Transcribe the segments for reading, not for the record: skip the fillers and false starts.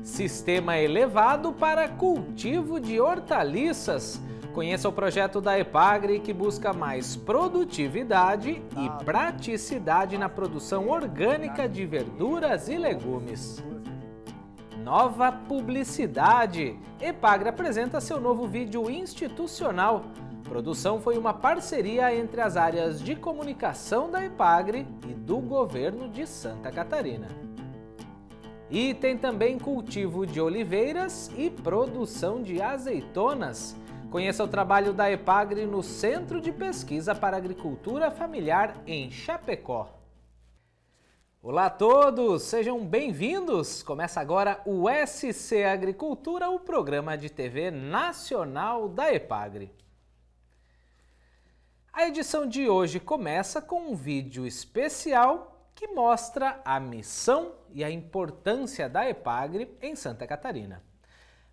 Sistema elevado para cultivo de hortaliças. Conheça o projeto da Epagri que busca mais produtividade e praticidade na produção orgânica de verduras e legumes. Nova publicidade. Epagri apresenta seu novo vídeo institucional. Produção foi uma parceria entre as áreas de comunicação da Epagri e do governo de Santa Catarina. E tem também cultivo de oliveiras e produção de azeitonas. Conheça o trabalho da Epagri no Centro de Pesquisa para Agricultura Familiar em Chapecó. Olá a todos, sejam bem-vindos! Começa agora o SC Agricultura, o programa de TV nacional da Epagri. A edição de hoje começa com um vídeo especial que mostra a missão e a importância da Epagri em Santa Catarina.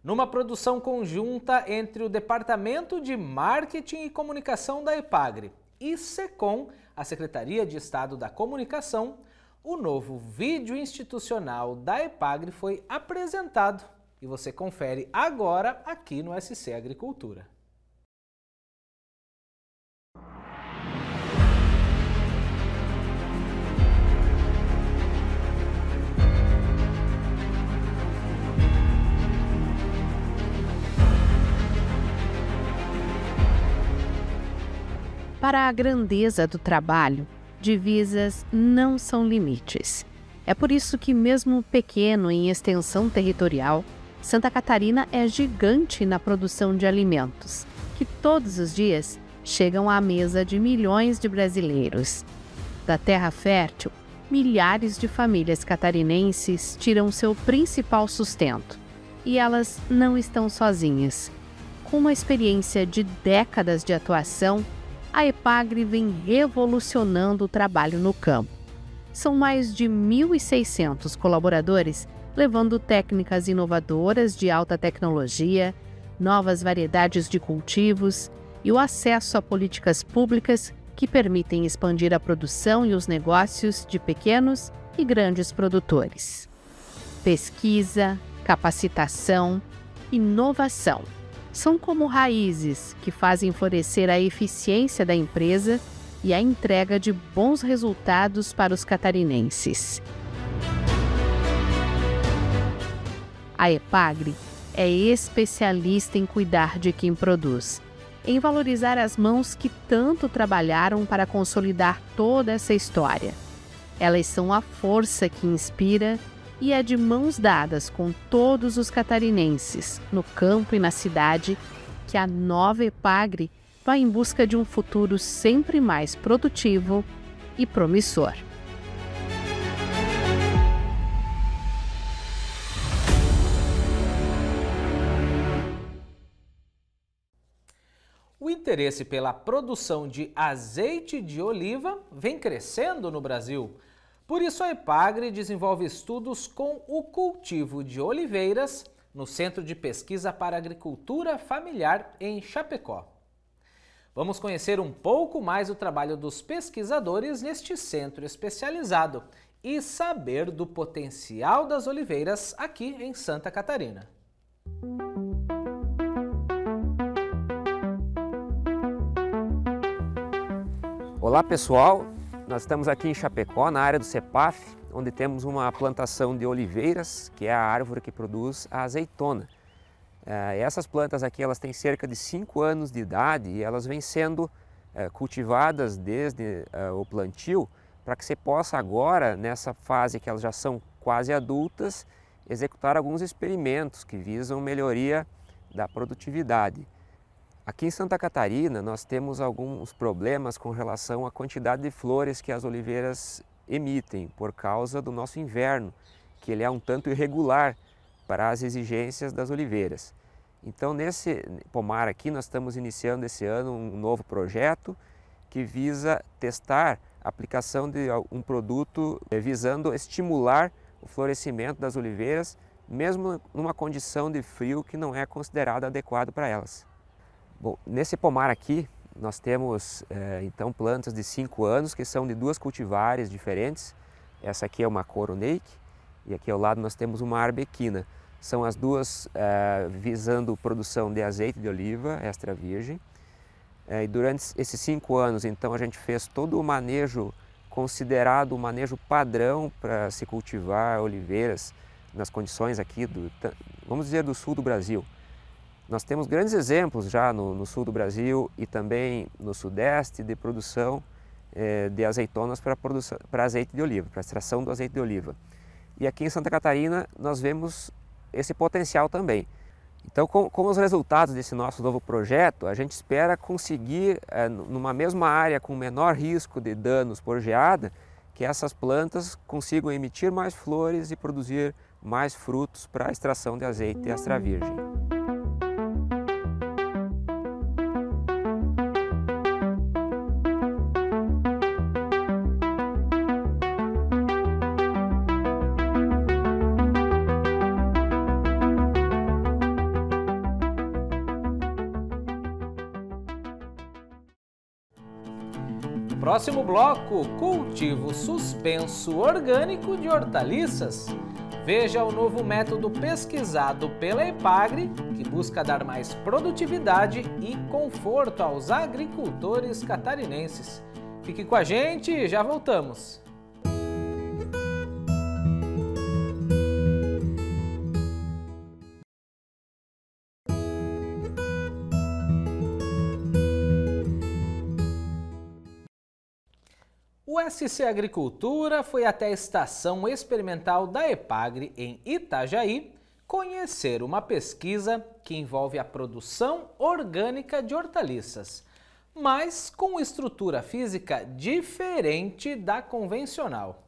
Numa produção conjunta entre o Departamento de Marketing e Comunicação da Epagri e SECOM, a Secretaria de Estado da Comunicação, o novo vídeo institucional da Epagri foi apresentado e você confere agora aqui no SC Agricultura. Para a grandeza do trabalho, divisas não são limites. É por isso que, mesmo pequeno em extensão territorial, Santa Catarina é gigante na produção de alimentos, que todos os dias chegam à mesa de milhões de brasileiros. Da terra fértil, milhares de famílias catarinenses tiram seu principal sustento. E elas não estão sozinhas. Com uma experiência de décadas de atuação, a Epagri vem revolucionando o trabalho no campo. São mais de 1.600 colaboradores levando técnicas inovadoras de alta tecnologia, novas variedades de cultivos e o acesso a políticas públicas que permitem expandir a produção e os negócios de pequenos e grandes produtores. Pesquisa, capacitação, inovação. São como raízes que fazem florescer a eficiência da empresa e a entrega de bons resultados para os catarinenses. A Epagri é especialista em cuidar de quem produz, em valorizar as mãos que tanto trabalharam para consolidar toda essa história. Elas são a força que inspira e é de mãos dadas com todos os catarinenses, no campo e na cidade, que a nova Epagri vai em busca de um futuro sempre mais produtivo e promissor. O interesse pela produção de azeite de oliva vem crescendo no Brasil. Por isso, a Epagri desenvolve estudos com o cultivo de oliveiras no Centro de Pesquisa para Agricultura Familiar em Chapecó. Vamos conhecer um pouco mais o trabalho dos pesquisadores neste centro especializado e saber do potencial das oliveiras aqui em Santa Catarina. Olá pessoal, nós estamos aqui em Chapecó, na área do CEPAF, onde temos uma plantação de oliveiras, que é a árvore que produz a azeitona. Essas plantas aqui elas têm cerca de 5 anos de idade e elas vêm sendo cultivadas desde o plantio para que você possa agora, nessa fase que elas já são quase adultas, executar alguns experimentos que visam melhoria da produtividade. Aqui em Santa Catarina nós temos alguns problemas com relação à quantidade de flores que as oliveiras emitem por causa do nosso inverno, que ele é um tanto irregular para as exigências das oliveiras. Então nesse pomar aqui nós estamos iniciando esse ano um novo projeto que visa testar a aplicação de um produto visando estimular o florescimento das oliveiras, mesmo numa condição de frio que não é considerada adequada para elas. Bom, nesse pomar aqui nós temos então plantas de 5 anos que são de 2 cultivares diferentes. Essa aqui é uma Coronaic e aqui ao lado nós temos uma Arbequina. São as duas visando produção de azeite de oliva extra virgem. E durante esses 5 anos, então, a gente fez todo o manejo considerado o manejo padrão para se cultivar oliveiras nas condições aqui vamos dizer, do sul do Brasil. Nós temos grandes exemplos já no sul do Brasil e também no sudeste de produção de azeitonas para azeite de oliva, para extração do azeite de oliva. E aqui em Santa Catarina nós vemos esse potencial também. Então, com os resultados desse nosso novo projeto, a gente espera conseguir, numa mesma área com menor risco de danos por geada, que essas plantas consigam emitir mais flores e produzir mais frutos para a extração de azeite extra virgem. Próximo bloco, cultivo suspenso orgânico de hortaliças. Veja o novo método pesquisado pela EPAGRE, que busca dar mais produtividade e conforto aos agricultores catarinenses. Fique com a gente e já voltamos. O SC Agricultura foi até a estação experimental da EPAGRE em Itajaí conhecer uma pesquisa que envolve a produção orgânica de hortaliças, mas com estrutura física diferente da convencional.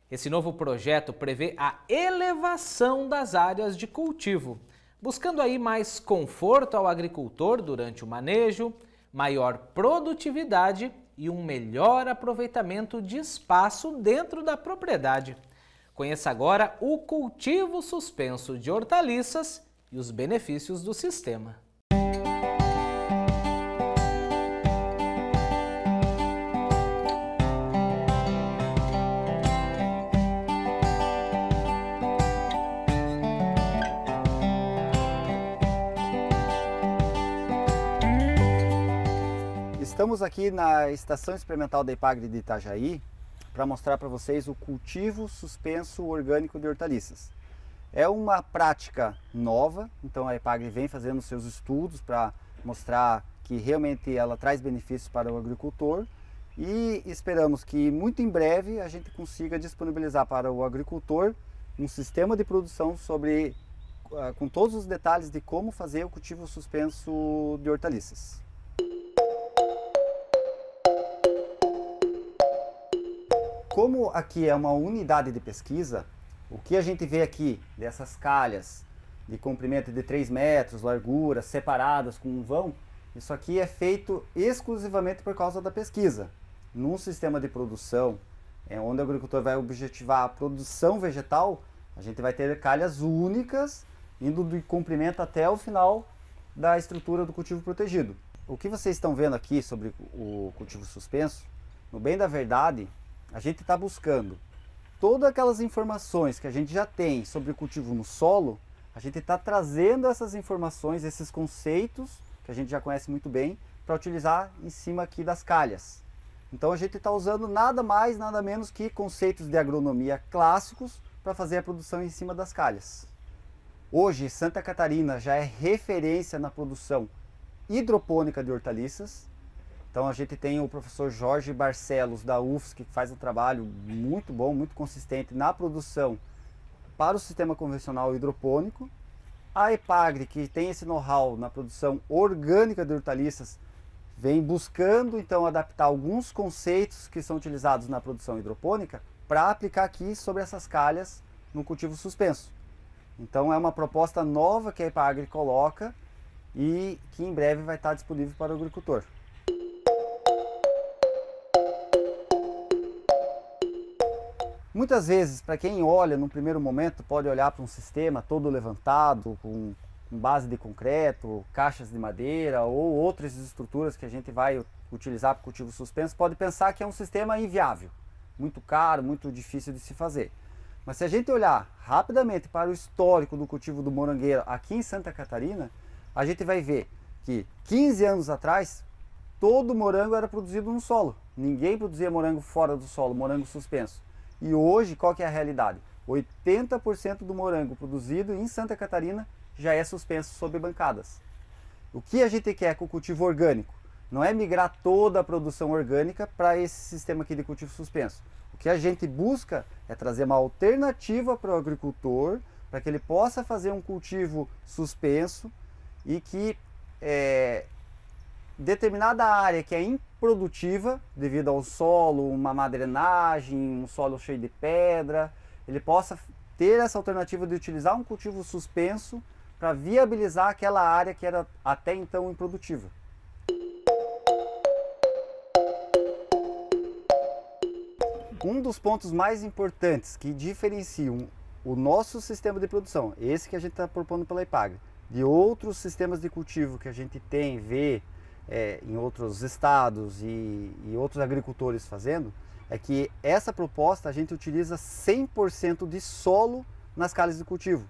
Esse novo projeto prevê a elevação das áreas de cultivo, buscando aí mais conforto ao agricultor durante o manejo, maior produtividade e um melhor aproveitamento de espaço dentro da propriedade. Conheça agora o cultivo suspenso de hortaliças e os benefícios do sistema. Estamos aqui na Estação Experimental da EPAGRE de Itajaí para mostrar para vocês o cultivo suspenso orgânico de hortaliças. É uma prática nova, então a EPAGRE vem fazendo seus estudos para mostrar que realmente ela traz benefícios para o agricultor e esperamos que muito em breve a gente consiga disponibilizar para o agricultor um sistema de produção com todos os detalhes de como fazer o cultivo suspenso de hortaliças. Como aqui é uma unidade de pesquisa, o que a gente vê aqui dessas calhas de comprimento de 3 metros, largura, separadas com um vão, isso aqui é feito exclusivamente por causa da pesquisa. Num sistema de produção, onde o agricultor vai objetivar a produção vegetal, a gente vai ter calhas únicas, indo do comprimento até o final da estrutura do cultivo protegido. O que vocês estão vendo aqui sobre o cultivo suspenso, no bem da verdade, a gente está buscando todas aquelas informações que a gente já tem sobre o cultivo no solo, a gente está trazendo essas informações, esses conceitos que a gente já conhece muito bem, para utilizar em cima aqui das calhas. Então a gente está usando nada mais, nada menos que conceitos de agronomia clássicos para fazer a produção em cima das calhas. Hoje Santa Catarina já é referência na produção hidropônica de hortaliças. Então a gente tem o professor Jorge Barcelos da UFSC, que faz um trabalho muito bom, muito consistente na produção para o sistema convencional hidropônico. A EPAGRE, que tem esse know-how na produção orgânica de hortaliças, vem buscando então adaptar alguns conceitos que são utilizados na produção hidropônica para aplicar aqui sobre essas calhas no cultivo suspenso. Então é uma proposta nova que a EPAGRE coloca e que em breve vai estar disponível para o agricultor. Muitas vezes, para quem olha no primeiro momento, pode olhar para um sistema todo levantado, com base de concreto, caixas de madeira ou outras estruturas que a gente vai utilizar para o cultivo suspenso, pode pensar que é um sistema inviável, muito caro, muito difícil de se fazer. Mas se a gente olhar rapidamente para o histórico do cultivo do morangueiro aqui em Santa Catarina, a gente vai ver que 15 anos atrás, todo morango era produzido no solo. Ninguém produzia morango fora do solo, morango suspenso. E hoje, qual que é a realidade? 80% do morango produzido em Santa Catarina já é suspenso sob bancadas. O que a gente quer com o cultivo orgânico? Não é migrar toda a produção orgânica para esse sistema aqui de cultivo suspenso. O que a gente busca é trazer uma alternativa para o agricultor, para que ele possa fazer um cultivo suspenso e que determinada área que é improdutiva, devido ao solo, uma má drenagem, um solo cheio de pedra, ele possa ter essa alternativa de utilizar um cultivo suspenso para viabilizar aquela área que era até então improdutiva. Um dos pontos mais importantes que diferenciam o nosso sistema de produção, esse que a gente está propondo pela Epagri, de outros sistemas de cultivo que a gente vê em outros estados e outros agricultores fazendo, é que essa proposta a gente utiliza 100% de solo nas calhas de cultivo.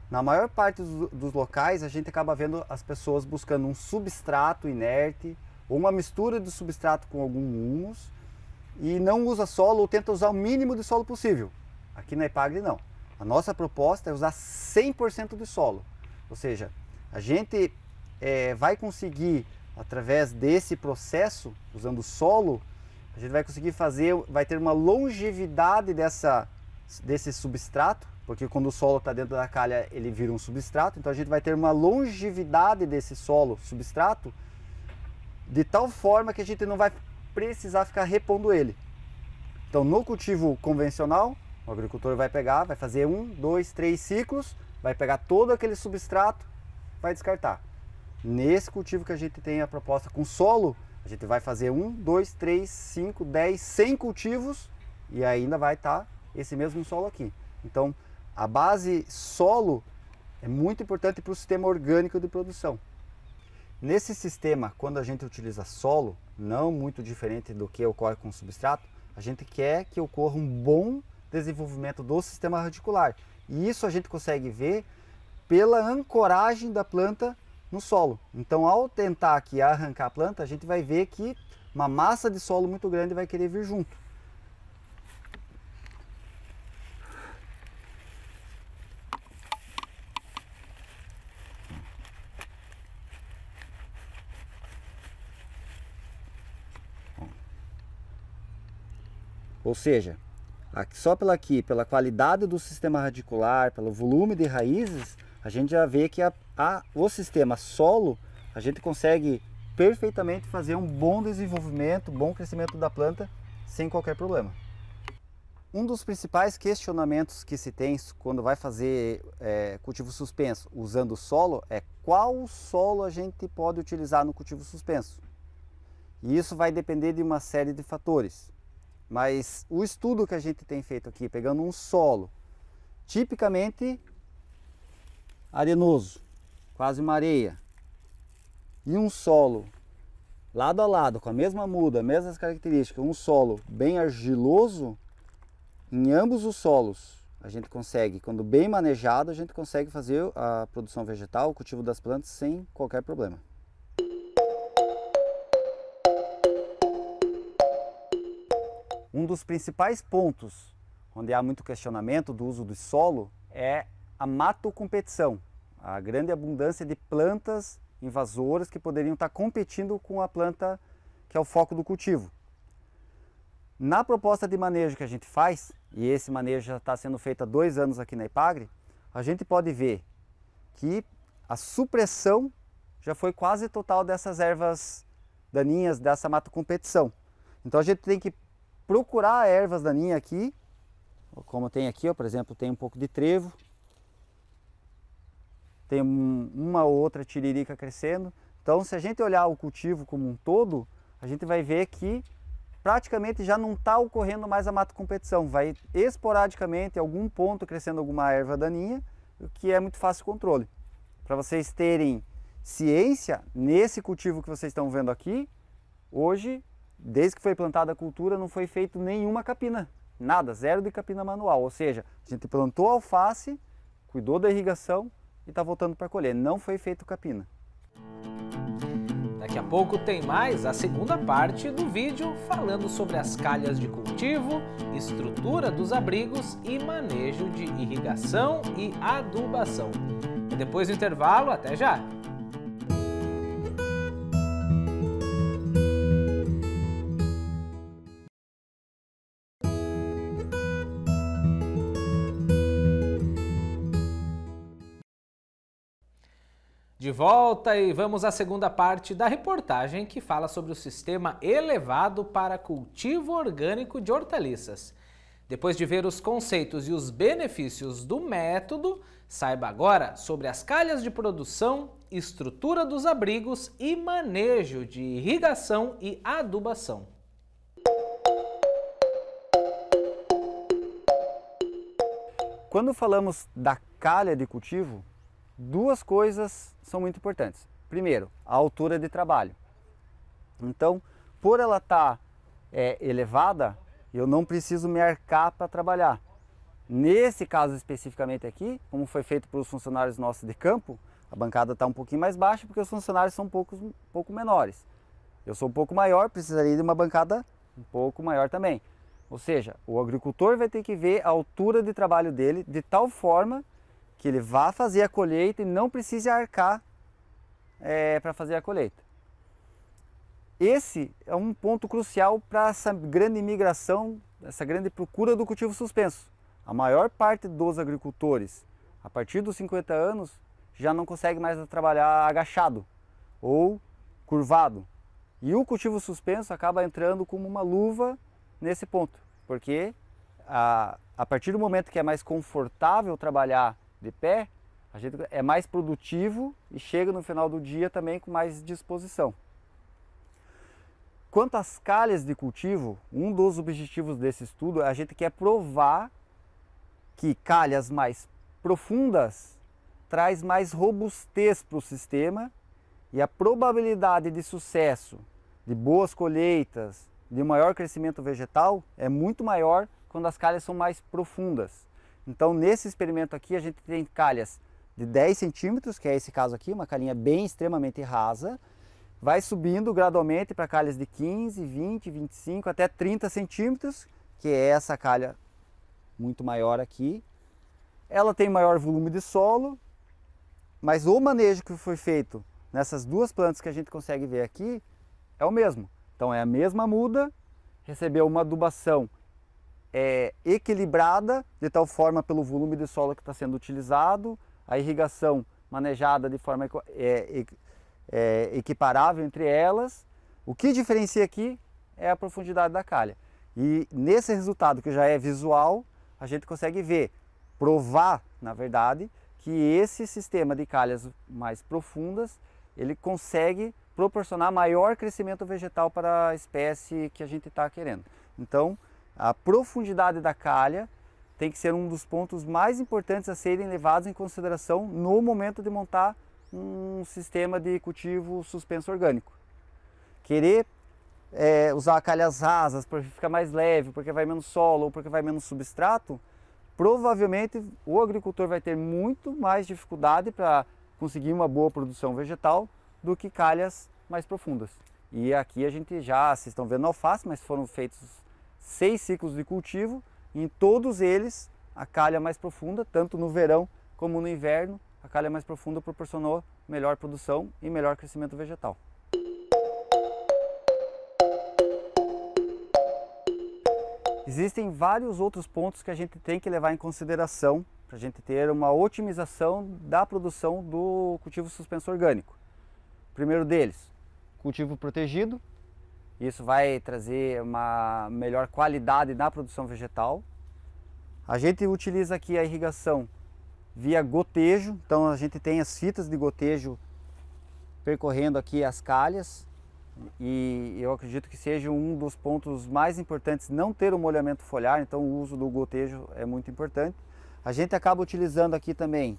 Na maior parte dos locais a gente acaba vendo as pessoas buscando um substrato inerte ou uma mistura de substrato com algum humus e não usa solo ou tenta usar o mínimo de solo possível. Aqui na Epagri não. A nossa proposta é usar 100% de solo. Ou seja, a gente vai conseguir, através desse processo, usando solo, a gente vai conseguir vai ter uma longevidade desse substrato, porque quando o solo está dentro da calha ele vira um substrato, então a gente vai ter uma longevidade desse solo substrato de tal forma que a gente não vai precisar ficar repondo ele. Então no cultivo convencional, o agricultor vai pegar, vai fazer 1, 2, 3 ciclos, vai pegar todo aquele substrato, vai descartar. Nesse cultivo que a gente tem a proposta com solo, a gente vai fazer 1, 2, 3, 5, 10, 100 cultivos e ainda vai estar esse mesmo solo aqui. Então a base solo é muito importante para o sistema orgânico de produção. Nesse sistema, quando a gente utiliza solo, não muito diferente do que ocorre com o substrato, a gente quer que ocorra um bom desenvolvimento do sistema radicular. E isso a gente consegue ver pela ancoragem da planta no solo. Então, ao tentar aqui arrancar a planta, a gente vai ver que uma massa de solo muito grande vai querer vir junto. Ou seja, só pela qualidade do sistema radicular, pelo volume de raízes, a gente já vê que o sistema solo, a gente consegue perfeitamente fazer um bom desenvolvimento, bom crescimento da planta sem qualquer problema. Um dos principais questionamentos que se tem quando vai fazer cultivo suspenso usando solo é qual solo a gente pode utilizar no cultivo suspenso. E isso vai depender de uma série de fatores. Mas o estudo que a gente tem feito aqui, pegando um solo tipicamente arenoso, quase uma areia, e um solo lado a lado, com a mesma muda, mesmas características, um solo bem argiloso, em ambos os solos a gente consegue, quando bem manejado, a gente consegue fazer a produção vegetal, o cultivo das plantas sem qualquer problema. Um dos principais pontos onde há muito questionamento do uso do solo é a matocompetição, a grande abundância de plantas invasoras que poderiam estar competindo com a planta que é o foco do cultivo. Na proposta de manejo que a gente faz, e esse manejo já está sendo feito há 2 anos aqui na Epagri, a gente pode ver que a supressão já foi quase total dessas ervas daninhas, dessa matocompetição. Então a gente tem que procurar ervas daninhas aqui, como tem aqui, ó, por exemplo, tem um pouco de trevo, tem uma ou outra tiririca crescendo. Então, se a gente olhar o cultivo como um todo, a gente vai ver que praticamente já não está ocorrendo mais a matocompetição. Vai esporadicamente, em algum ponto, crescendo alguma erva daninha, o que é muito fácil controle. Para vocês terem ciência, nesse cultivo que vocês estão vendo aqui, hoje, desde que foi plantada a cultura, não foi feito nenhuma capina. nada, zero de capina manual, ou seja, a gente plantou alface, cuidou da irrigação e está voltando para colher, não foi feito capina. Daqui a pouco tem mais a segunda parte do vídeo falando sobre as calhas de cultivo, estrutura dos abrigos e manejo de irrigação e adubação. E depois do intervalo, até já! De volta e vamos à segunda parte da reportagem que fala sobre o sistema elevado para cultivo orgânico de hortaliças. Depois de ver os conceitos e os benefícios do método, saiba agora sobre as calhas de produção, estrutura dos abrigos e manejo de irrigação e adubação. Quando falamos da calha de cultivo, duas coisas são muito importantes. Primeiro, a altura de trabalho. Então, por ela estar elevada, eu não preciso me arcar para trabalhar. Nesse caso especificamente aqui, como foi feito pelos funcionários nossos de campo, a bancada está um pouquinho mais baixa porque os funcionários são um pouco menores. Eu sou um pouco maior, precisaria de uma bancada um pouco maior também. Ou seja, o agricultor vai ter que ver a altura de trabalho dele de tal forma que ele vá fazer a colheita e não precise arcar para fazer a colheita. Esse é um ponto crucial para essa grande migração, essa grande procura do cultivo suspenso. A maior parte dos agricultores, a partir dos 50 anos, já não consegue mais trabalhar agachado ou curvado. E o cultivo suspenso acaba entrando como uma luva nesse ponto, porque a partir do momento que é mais confortável trabalhar de pé, a gente é mais produtivo e chega no final do dia também com mais disposição. Quanto às calhas de cultivo, um dos objetivos desse estudo, a gente quer provar que calhas mais profundas traz mais robustez para o sistema e a probabilidade de sucesso, de boas colheitas, de maior crescimento vegetal é muito maior quando as calhas são mais profundas. Então, nesse experimento aqui, a gente tem calhas de 10 centímetros, que é esse caso aqui, uma calhinha bem extremamente rasa, vai subindo gradualmente para calhas de 15, 20, 25, até 30 centímetros, que é essa calha muito maior aqui. Ela tem maior volume de solo, mas o manejo que foi feito nessas duas plantas que a gente consegue ver aqui é o mesmo. Então, é a mesma muda, recebeu uma adubação equilibrada, de tal forma pelo volume de solo que está sendo utilizado, a irrigação manejada de forma equiparável entre elas. O que diferencia aqui é a profundidade da calha. E nesse resultado que já é visual, a gente consegue ver, provar, na verdade, que esse sistema de calhas mais profundas, ele consegue proporcionar maior crescimento vegetal para a espécie que a gente está querendo. Então, a profundidade da calha tem que ser um dos pontos mais importantes a serem levados em consideração no momento de montar um sistema de cultivo suspenso orgânico. Querer usar calhas rasas porque fica mais leve, porque vai menos solo ou porque vai menos substrato, provavelmente o agricultor vai ter muito mais dificuldade para conseguir uma boa produção vegetal do que calhas mais profundas. E aqui a gente vocês estão vendo alface, mas foram feitos 6 ciclos de cultivo, e em todos eles a calha mais profunda, tanto no verão como no inverno, a calha mais profunda proporcionou melhor produção e melhor crescimento vegetal. Existem vários outros pontos que a gente tem que levar em consideração para a gente ter uma otimização da produção do cultivo suspenso orgânico. O primeiro deles, cultivo protegido. Isso vai trazer uma melhor qualidade na produção vegetal. A gente utiliza aqui a irrigação via gotejo, então a gente tem as fitas de gotejo percorrendo aqui as calhas, e eu acredito que seja um dos pontos mais importantes não ter o molhamento foliar, então o uso do gotejo é muito importante. A gente acaba utilizando aqui também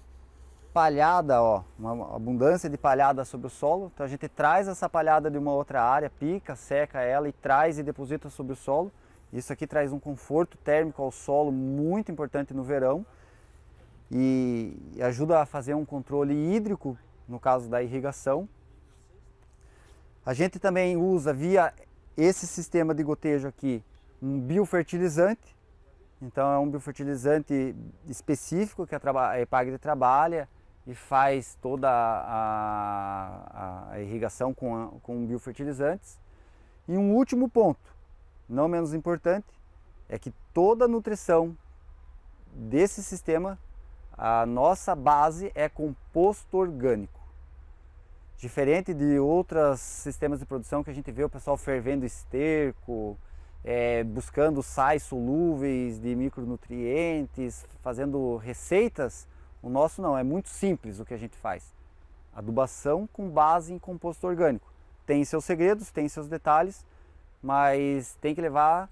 palhada, uma abundância de palhada sobre o solo, então a gente traz essa palhada de uma outra área, pica, seca ela e traz e deposita sobre o solo. Isso aqui traz um conforto térmico ao solo muito importante no verão e ajuda a fazer um controle hídrico no caso da irrigação. A gente também usa via esse sistema de gotejo aqui um biofertilizante. Então é um biofertilizante específico que a EPAGRE trabalha e faz toda a irrigação com biofertilizantes. E um último ponto, não menos importante, é que toda a nutrição desse sistema, a nossa base é composto orgânico. Diferente de outros sistemas de produção que a gente vê o pessoal fervendo esterco, buscando sais solúveis de micronutrientes, fazendo receitas, o nosso não, é muito simples o que a gente faz. Adubação com base em composto orgânico. Tem seus segredos, tem seus detalhes, mas tem que levar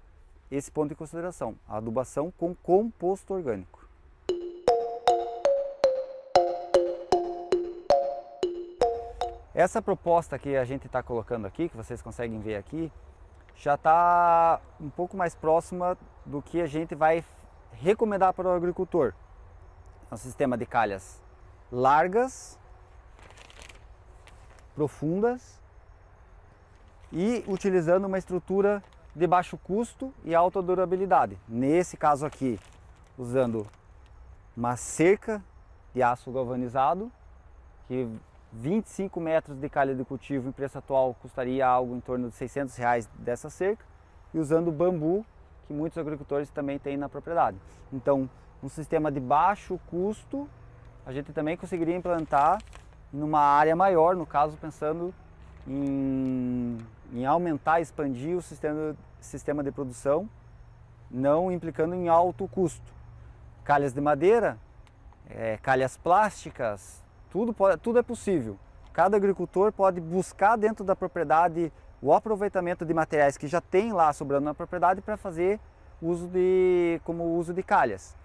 esse ponto em consideração, a adubação com composto orgânico. Essa proposta que a gente está colocando aqui, que vocês conseguem ver aqui, já está um pouco mais próxima do que a gente vai recomendar para o agricultor. É um sistema de calhas largas, profundas e utilizando uma estrutura de baixo custo e alta durabilidade. Nesse caso aqui, usando uma cerca de aço galvanizado, que 25 metros de calha de cultivo em preço atual custaria algo em torno de R$600 dessa cerca, e usando bambu, que muitos agricultores também têm na propriedade. Então, um sistema de baixo custo, a gente também conseguiria implantar numa área maior, no caso pensando em aumentar, expandir o sistema de produção, não implicando em alto custo. Calhas de madeira, calhas plásticas, tudo é possível. Cada agricultor pode buscar dentro da propriedade o aproveitamento de materiais que já tem lá sobrando na propriedade para fazer como uso de calhas.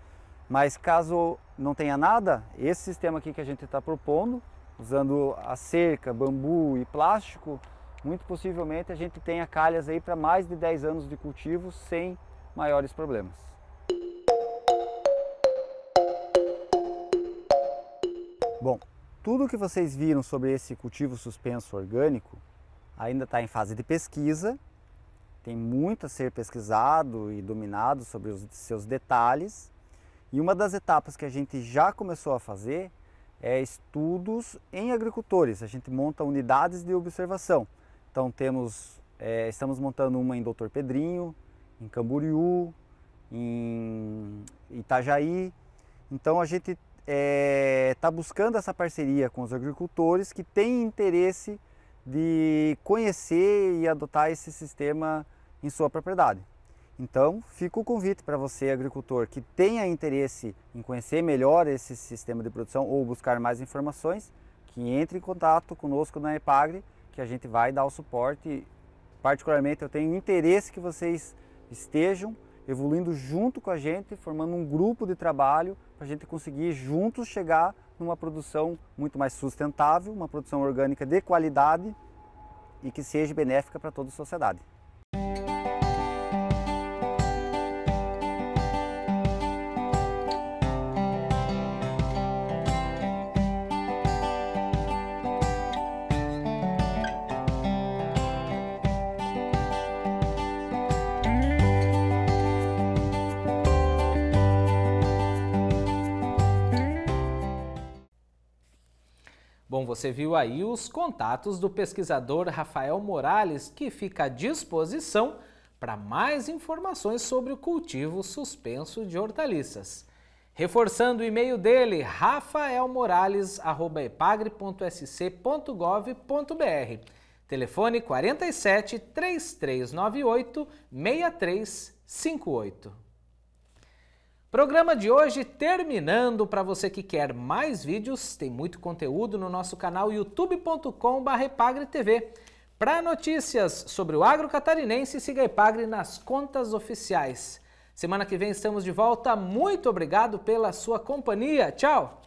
Mas caso não tenha nada, esse sistema aqui que a gente está propondo, usando a cerca, bambu e plástico, muito possivelmente a gente tenha calhas aí para mais de 10 anos de cultivo sem maiores problemas. Bom, tudo que vocês viram sobre esse cultivo suspenso orgânico ainda está em fase de pesquisa, tem muito a ser pesquisado e dominado sobre os seus detalhes, e uma das etapas que a gente já começou a fazer é estudos em agricultores. A gente monta unidades de observação. Então estamos montando uma em Doutor Pedrinho, em Camboriú, em Itajaí. Então a gente está buscando essa parceria com os agricultores que têm interesse de conhecer e adotar esse sistema em sua propriedade. Então fica o convite para você, agricultor, que tenha interesse em conhecer melhor esse sistema de produção ou buscar mais informações, que entre em contato conosco na EPAGRE, que a gente vai dar o suporte. Particularmente eu tenho interesse que vocês estejam evoluindo junto com a gente, formando um grupo de trabalho para a gente conseguir juntos chegar numa produção muito mais sustentável, uma produção orgânica de qualidade e que seja benéfica para toda a sociedade. Bom, você viu aí os contatos do pesquisador Rafael Morales, que fica à disposição para mais informações sobre o cultivo suspenso de hortaliças. Reforçando o e-mail dele, rafaelmorales@epagre.sc.gov.br. Telefone 47 3398 6358. Programa de hoje terminando. Para você que quer mais vídeos, tem muito conteúdo no nosso canal youtube.com/epagretv. Para notícias sobre o agro catarinense, siga a Epagre nas contas oficiais. Semana que vem estamos de volta. Muito obrigado pela sua companhia. Tchau!